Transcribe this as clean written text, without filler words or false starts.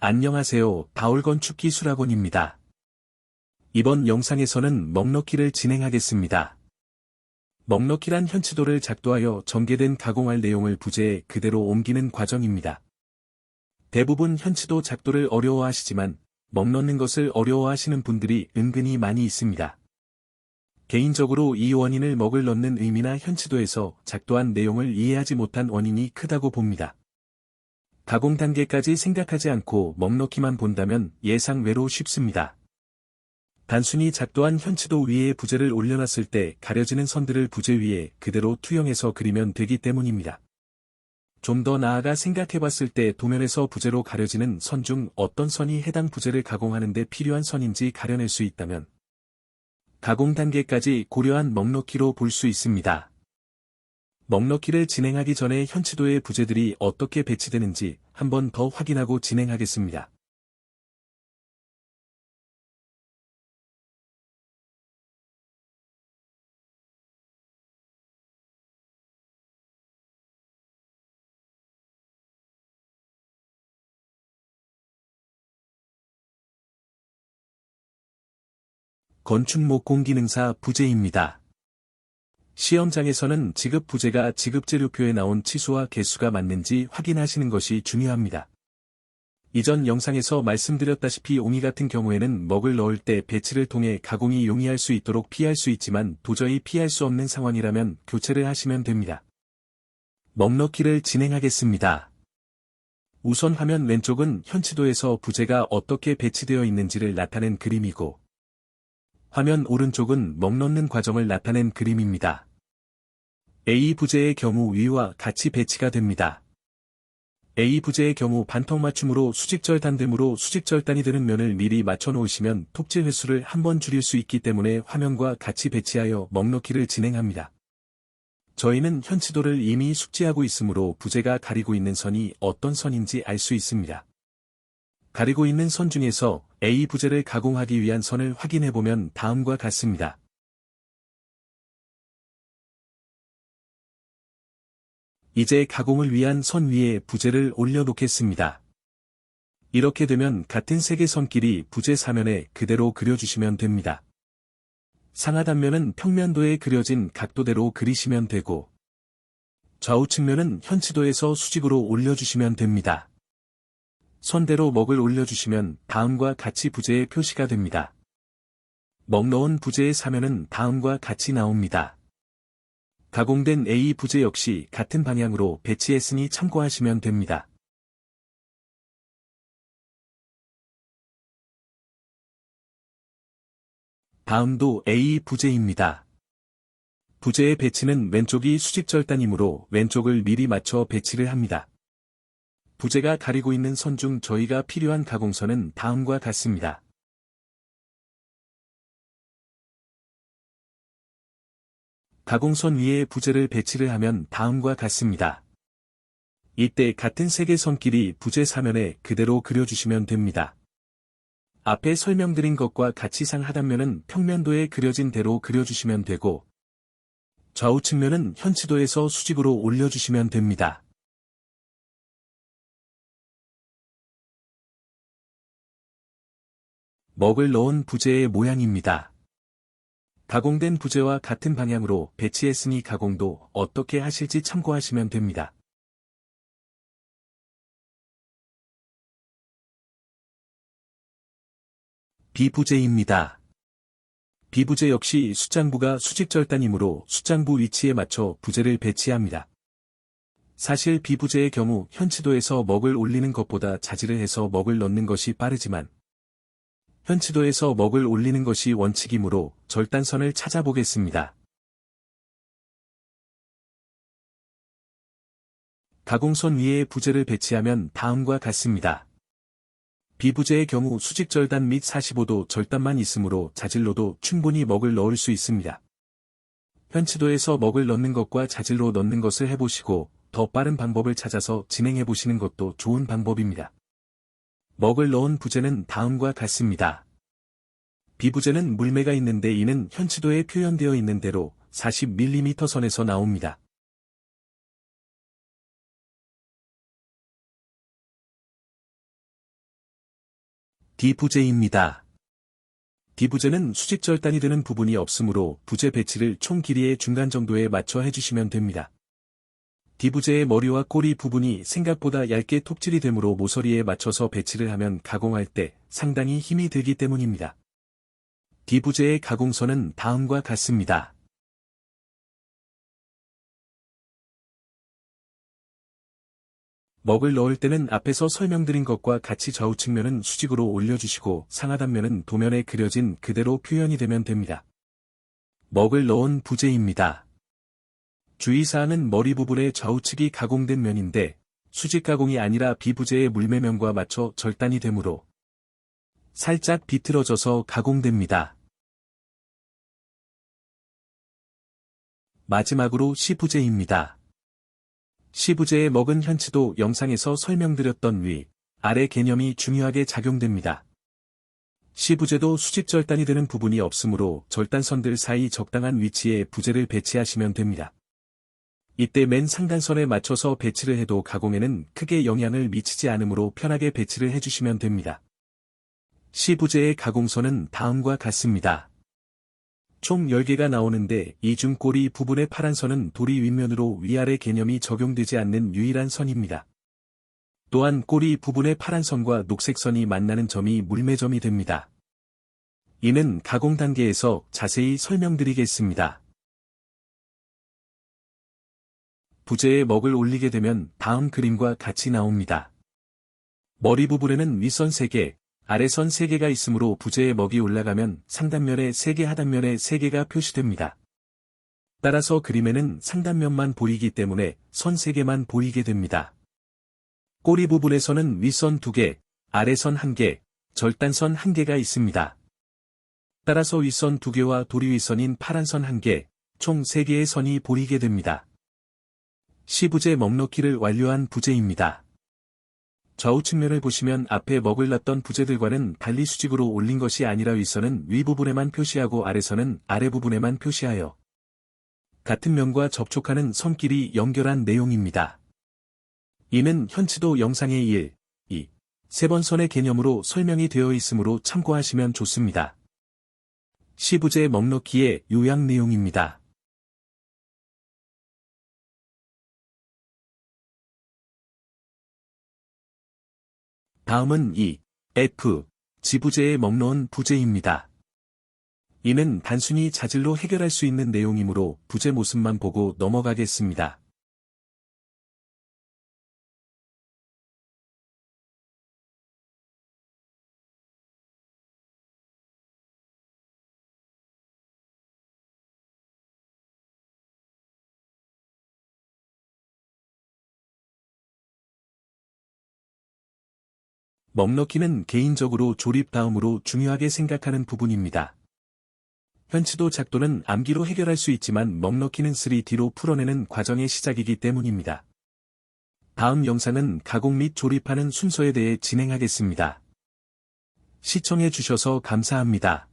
안녕하세요. 다올건축기술학원입니다. 이번 영상에서는 먹넣기를 진행하겠습니다. 먹넣기란 현치도를 작도하여 전개된 가공할 내용을 부재에 그대로 옮기는 과정입니다. 대부분 현치도 작도를 어려워하시지만 먹넣는 것을 어려워하시는 분들이 은근히 많이 있습니다. 개인적으로 이 원인을 먹을 넣는 의미나 현치도에서 작도한 내용을 이해하지 못한 원인이 크다고 봅니다. 가공 단계까지 생각하지 않고 먹넣기만 본다면 예상외로 쉽습니다. 단순히 작도한 현치도 위에 부재를 올려놨을 때 가려지는 선들을 부재 위에 그대로 투영해서 그리면 되기 때문입니다. 좀 더 나아가 생각해봤을 때 도면에서 부재로 가려지는 선 중 어떤 선이 해당 부재를 가공하는 데 필요한 선인지 가려낼 수 있다면 가공 단계까지 고려한 먹넣기로 볼 수 있습니다. 먹넣기를 진행하기 전에 현치도의 부재들이 어떻게 배치되는지 한 번 더 확인하고 진행하겠습니다. 건축목공기능사 부재입니다. 시험장에서는 지급 부재가 지급재료표에 나온 치수와 개수가 맞는지 확인하시는 것이 중요합니다. 이전 영상에서 말씀드렸다시피 옹이 같은 경우에는 먹을 넣을 때 배치를 통해 가공이 용이할 수 있도록 피할 수 있지만 도저히 피할 수 없는 상황이라면 교체를 하시면 됩니다. 먹넣기를 진행하겠습니다. 우선 화면 왼쪽은 현치도에서 부재가 어떻게 배치되어 있는지를 나타낸 그림이고 화면 오른쪽은 먹넣는 과정을 나타낸 그림입니다. A 부재의 경우 위와 같이 배치가 됩니다. A 부재의 경우 반턱맞춤으로 수직절단됨으로 수직절단이 되는 면을 미리 맞춰 놓으시면 톱질 횟수를 한 번 줄일 수 있기 때문에 화면과 같이 배치하여 먹넣기를 진행합니다. 저희는 현치도를 이미 숙지하고 있으므로 부재가 가리고 있는 선이 어떤 선인지 알 수 있습니다. 가리고 있는 선 중에서 A 부재를 가공하기 위한 선을 확인해보면 다음과 같습니다. 이제 가공을 위한 선 위에 부재를 올려놓겠습니다. 이렇게 되면 같은 색의 선끼리 부재 사면에 그대로 그려주시면 됩니다. 상하 단면은 평면도에 그려진 각도대로 그리시면 되고 좌우 측면은 현치도에서 수직으로 올려주시면 됩니다. 선대로 먹을 올려주시면 다음과 같이 부재의 표시가 됩니다. 먹넣은 부재의 사면은 다음과 같이 나옵니다. 가공된 A 부재 역시 같은 방향으로 배치했으니 참고하시면 됩니다. 다음도 A 부재입니다. 부재의 배치는 왼쪽이 수직절단이므로 왼쪽을 미리 맞춰 배치를 합니다. 부재가 가리고 있는 선 중 저희가 필요한 가공선은 다음과 같습니다. 가공선 위에 부재를 배치를 하면 다음과 같습니다. 이때 같은 색의 선끼리 부재 사면에 그대로 그려주시면 됩니다. 앞에 설명드린 것과 같이 상하단면은 평면도에 그려진 대로 그려주시면 되고 좌우 측면은 현치도에서 수직으로 올려주시면 됩니다. 먹을 넣은 부재의 모양입니다. 가공된 부재와 같은 방향으로 배치했으니 가공도 어떻게 하실지 참고하시면 됩니다. B부재입니다. B부재 역시 숫장부가 수직절단이므로 숫장부 위치에 맞춰 부재를 배치합니다. 사실 B부재의 경우 현치도에서 먹을 올리는 것보다 자질을 해서 먹을 넣는 것이 빠르지만 현치도에서 먹을 올리는 것이 원칙이므로 절단선을 찾아보겠습니다. 가공선 위에 부재를 배치하면 다음과 같습니다. B부재의 경우 수직절단 및 45도 절단만 있으므로 자질로도 충분히 먹을 넣을 수 있습니다. 현치도에서 먹을 넣는 것과 자질로 넣는 것을 해보시고 더 빠른 방법을 찾아서 진행해보시는 것도 좋은 방법입니다. 먹을 넣은 부재는 다음과 같습니다. B부재는 물매가 있는데 이는 현치도에 표현되어 있는 대로 40mm 선에서 나옵니다. D부재입니다. D부재는 수직절단이 되는 부분이 없으므로 부재 배치를 총 길이의 중간 정도에 맞춰 해주시면 됩니다. D부재의 머리와 꼬리 부분이 생각보다 얇게 톱질이 되므로 모서리에 맞춰서 배치를 하면 가공할 때 상당히 힘이 들기 때문입니다. D부재의 가공선은 다음과 같습니다. 먹을 넣을 때는 앞에서 설명드린 것과 같이 좌우측면은 수직으로 올려주시고 상하단면은 도면에 그려진 그대로 표현이 되면 됩니다. 먹을 넣은 부재입니다. 주의사항은 머리 부분의 좌우측이 가공된 면인데 수직 가공이 아니라 비부재의 물매면과 맞춰 절단이 되므로 살짝 비틀어져서 가공됩니다. 마지막으로 C부재입니다. C부재의 먹은 현치도 영상에서 설명드렸던 위, 아래 개념이 중요하게 작용됩니다. C부재도 수직절단이 되는 부분이 없으므로 절단선들 사이 적당한 위치에 부재를 배치하시면 됩니다. 이때 맨 상단선에 맞춰서 배치를 해도 가공에는 크게 영향을 미치지 않으므로 편하게 배치를 해주시면 됩니다. C부재의 가공선은 다음과 같습니다. 총 10개가 나오는데 이 중 꼬리 부분의 파란 선은 도리 윗면으로 위아래 개념이 적용되지 않는 유일한 선입니다. 또한 꼬리 부분의 파란 선과 녹색 선이 만나는 점이 물매점이 됩니다. 이는 가공 단계에서 자세히 설명드리겠습니다. 부재에 먹을 올리게 되면 다음 그림과 같이 나옵니다. 머리 부분에는 윗선 3개, 아래선 3개가 있으므로 부재에 먹이 올라가면 상단면에 3개 하단면에 3개가 표시됩니다. 따라서 그림에는 상단면만 보이기 때문에 선 3개만 보이게 됩니다. 꼬리 부분에서는 윗선 2개, 아래선 1개, 절단선 1개가 있습니다. 따라서 윗선 2개와 도리 윗선인 파란 선 1개, 총 3개의 선이 보이게 됩니다. C부재 먹넣기를 완료한 부재입니다. 좌우 측면을 보시면 앞에 먹을 놨던 부재들과는 달리 수직으로 올린 것이 아니라 윗선은 윗부분에만 표시하고 아래선은 아래부분에만 표시하여 같은 면과 접촉하는 선끼리 연결한 내용입니다. 이는 현치도 영상의 1, 2, 3번 선의 개념으로 설명이 되어 있으므로 참고하시면 좋습니다. C부재 먹넣기의 요약 내용입니다. 다음은 F, G부재에 먹넣은 부재입니다. 이는 단순히 자질로 해결할 수 있는 내용이므로 부재 모습만 보고 넘어가겠습니다. 먹넣기는 개인적으로 조립 다음으로 중요하게 생각하는 부분입니다. 현치도 작도는 암기로 해결할 수 있지만 먹넣기는 3D로 풀어내는 과정의 시작이기 때문입니다. 다음 영상은 가공 및 조립하는 순서에 대해 진행하겠습니다. 시청해 주셔서 감사합니다.